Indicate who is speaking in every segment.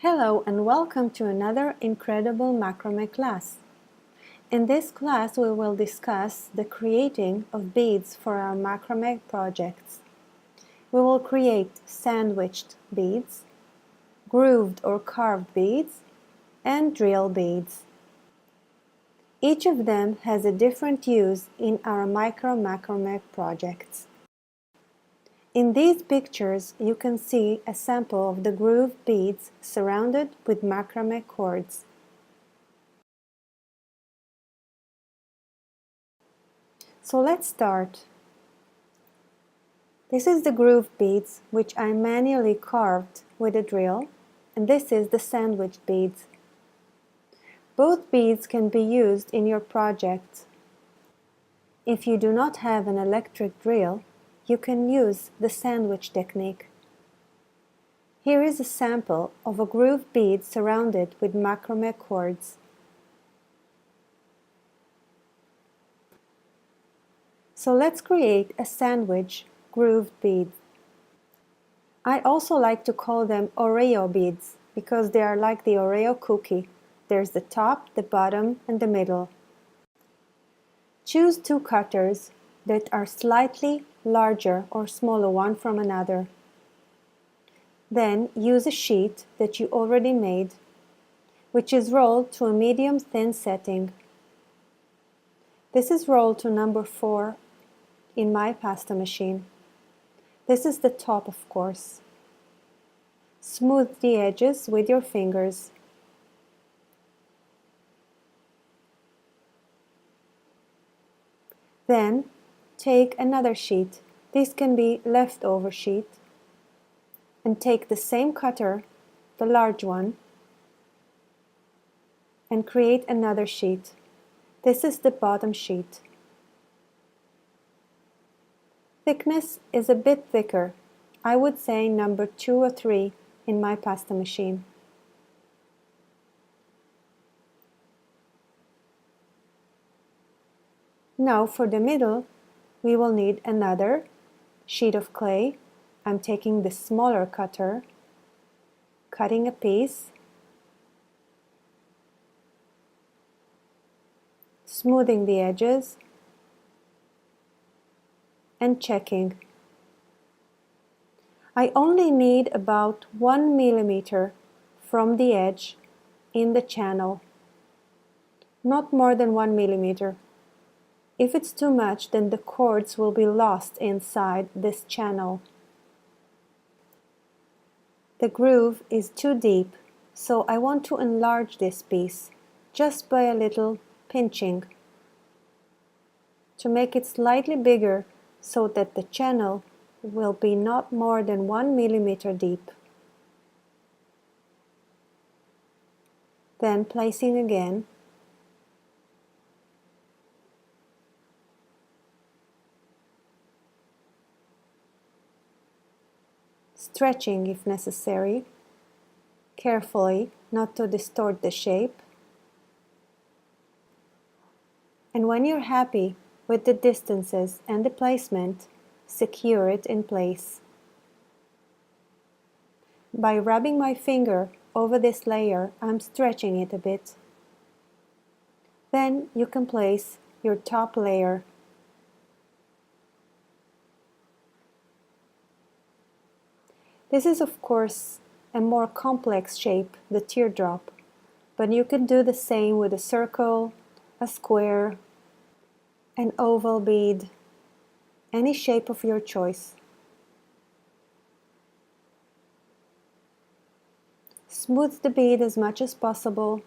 Speaker 1: Hello and welcome to another incredible macrame class. In this class we will discuss the creating of beads for our macrame projects. We will create sandwiched beads, grooved or carved beads, and drill beads. Each of them has a different use in our micro macrame projects. In these pictures, you can see a sample of the grooved beads surrounded with macrame cords. So let's start. This is the grooved beads which I manually carved with a drill, and this is the sandwiched beads. Both beads can be used in your project. If you do not have an electric drill, you can use the sandwich technique. Here is a sample of a grooved bead surrounded with macrame cords. So let's create a sandwich grooved bead. I also like to call them Oreo beads because they are like the Oreo cookie. There's the top, the bottom, and the middle. Choose two cutters that are slightly larger or smaller one from another. Then use a sheet that you already made, which is rolled to a medium thin setting. This is rolled to number 4 in my pasta machine. This is the top, of course. Smooth the edges with your fingers. Then take another sheet. This can be leftover sheet. And take the same cutter, the large one, and create another sheet. This is the bottom sheet. Thickness is a bit thicker. I would say number 2 or 3 in my pasta machine. Now for the middle, we will need another sheet of clay. I'm taking the smaller cutter, cutting a piece, smoothing the edges, and checking. I only need about 1 millimeter from the edge in the channel, not more than 1 millimeter. If it's too much, then the cords will be lost inside this channel. The groove is too deep, so I want to enlarge this piece just by a little pinching to make it slightly bigger so that the channel will be not more than 1 millimeter deep. Then placing again. Stretching if necessary, carefully not to distort the shape. And when you're happy with the distances and the placement, secure it in place. By rubbing my finger over this layer, I'm stretching it a bit. Then you can place your top layer. This is of course a more complex shape, the teardrop, but you can do the same with a circle, a square, an oval bead, any shape of your choice. Smooth the bead as much as possible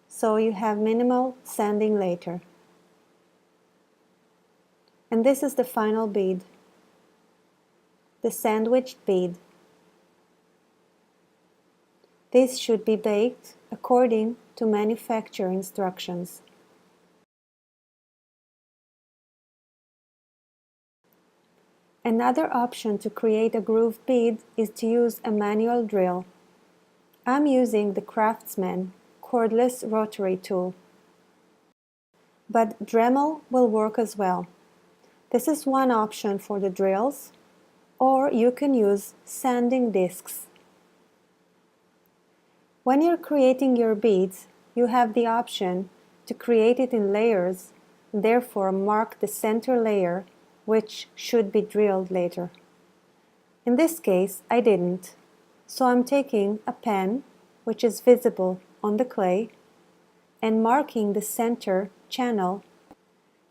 Speaker 1: so you have minimal sanding later. And this is the final bead, the sandwiched bead. This should be baked according to manufacturer instructions. Another option to create a grooved bead is to use a manual drill. I'm using the Craftsman cordless rotary tool, but Dremel will work as well. This is one option for the drills, or you can use sanding discs. When you're creating your beads, you have the option to create it in layers, and therefore mark the center layer, which should be drilled later. In this case, I didn't, so I'm taking a pen, which is visible on the clay, and marking the center channel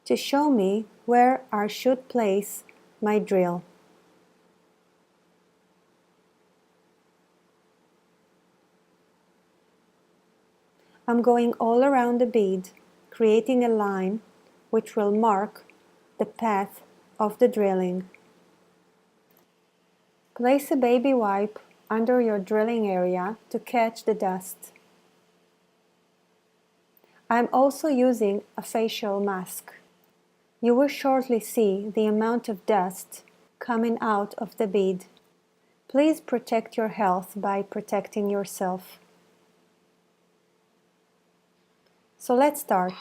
Speaker 1: to show me where I should place my drill. I'm going all around the bead, creating a line which will mark the path of the drilling. Place a baby wipe under your drilling area to catch the dust. I'm also using a facial mask. You will shortly see the amount of dust coming out of the bead. Please protect your health by protecting yourself. So let's start.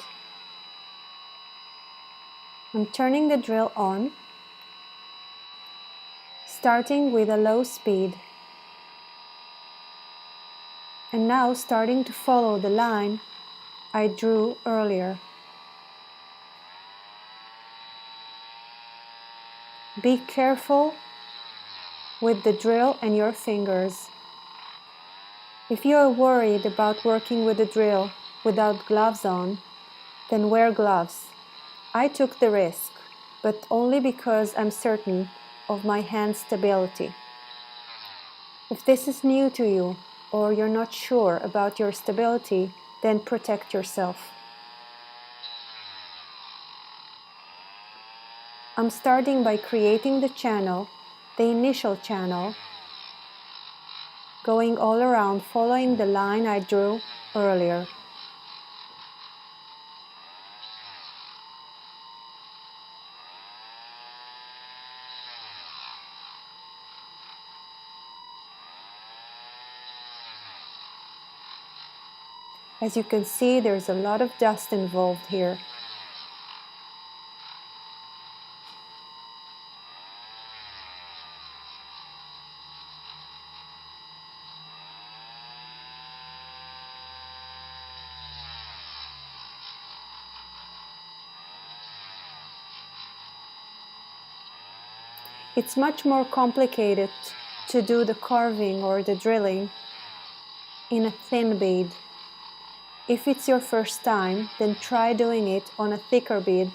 Speaker 1: I'm turning the drill on, starting with a low speed, and now starting to follow the line I drew earlier. Be careful with the drill and your fingers. If you are worried about working with the drill without gloves on, then wear gloves. I took the risk, but only because I'm certain of my hand stability. If this is new to you, or you're not sure about your stability, then protect yourself. I'm starting by creating the channel, the initial channel, going all around following the line I drew earlier. As you can see, there's a lot of dust involved here. It's much more complicated to do the carving or the drilling in a thin bead. If it's your first time, then try doing it on a thicker bead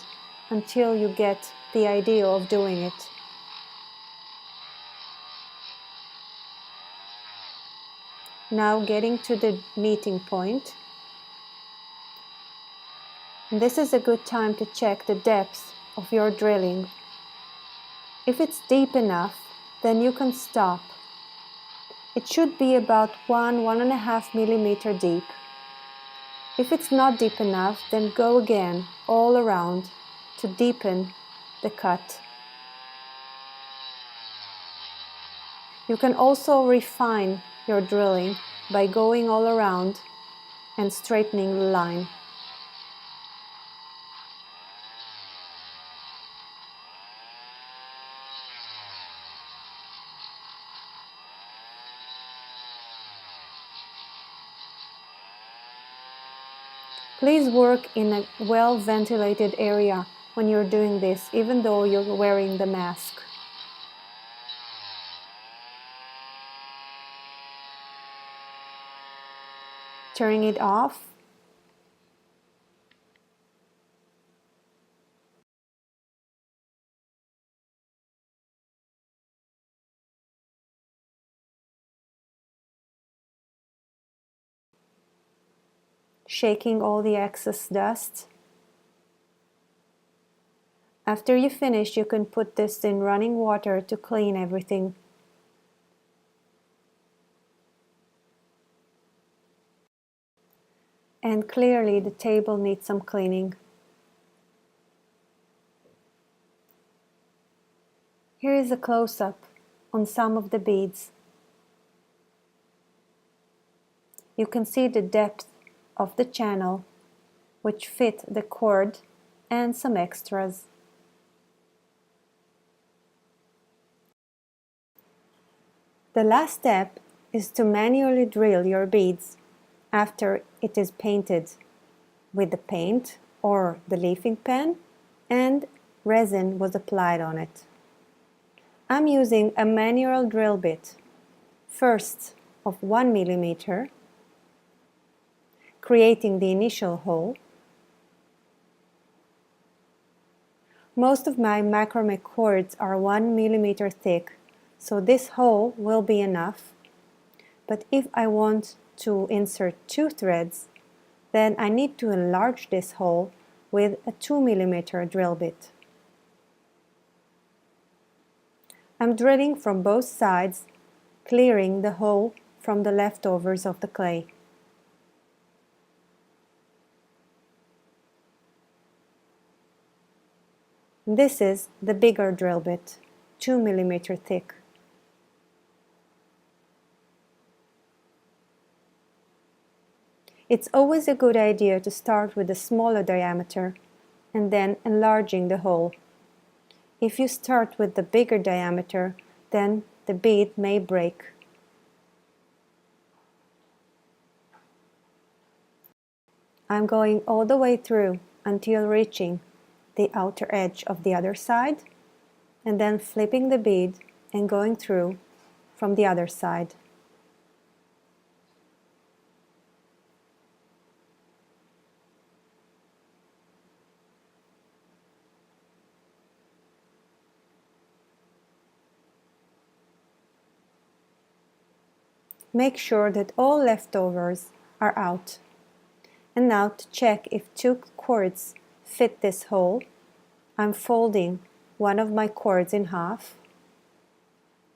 Speaker 1: until you get the idea of doing it. Now getting to the meeting point. This is a good time to check the depth of your drilling. If it's deep enough, then you can stop. It should be about 1–1.5 millimeter deep. If it's not deep enough, then go again all around to deepen the cut. You can also refine your drilling by going all around and straightening the line. Please work in a well-ventilated area when you're doing this, even though you're wearing the mask. Turning it off. Shaking all the excess dust. After you finish, you can put this in running water to clean everything. And clearly the table needs some cleaning. Here is a close-up on some of the beads. You can see the depth of the channel, which fit the cord and some extras. The last step is to manually drill your beads after it is painted with the paint or the leafing pen and resin was applied on it. I'm using a manual drill bit, first of 1 millimeter, creating the initial hole. Most of my macrame cords are 1 millimeter thick, so this hole will be enough. But if I want to insert 2 threads, then I need to enlarge this hole with a 2 millimeter drill bit. I'm drilling from both sides, clearing the hole from the leftovers of the clay. This is the bigger drill bit, 2 millimeter thick. It's always a good idea to start with a smaller diameter and then enlarging the hole. If you start with the bigger diameter, then the bead may break. I'm going all the way through until reaching the outer edge of the other side, and then flipping the bead and going through from the other side. Make sure that all leftovers are out. And now to check if 2 cords fit this hole, I'm folding one of my cords in half,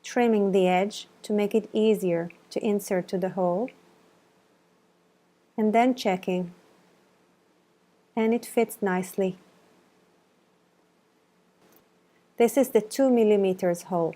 Speaker 1: trimming the edge to make it easier to insert to the hole, and then checking, and it fits nicely. This is the 2 millimeters hole.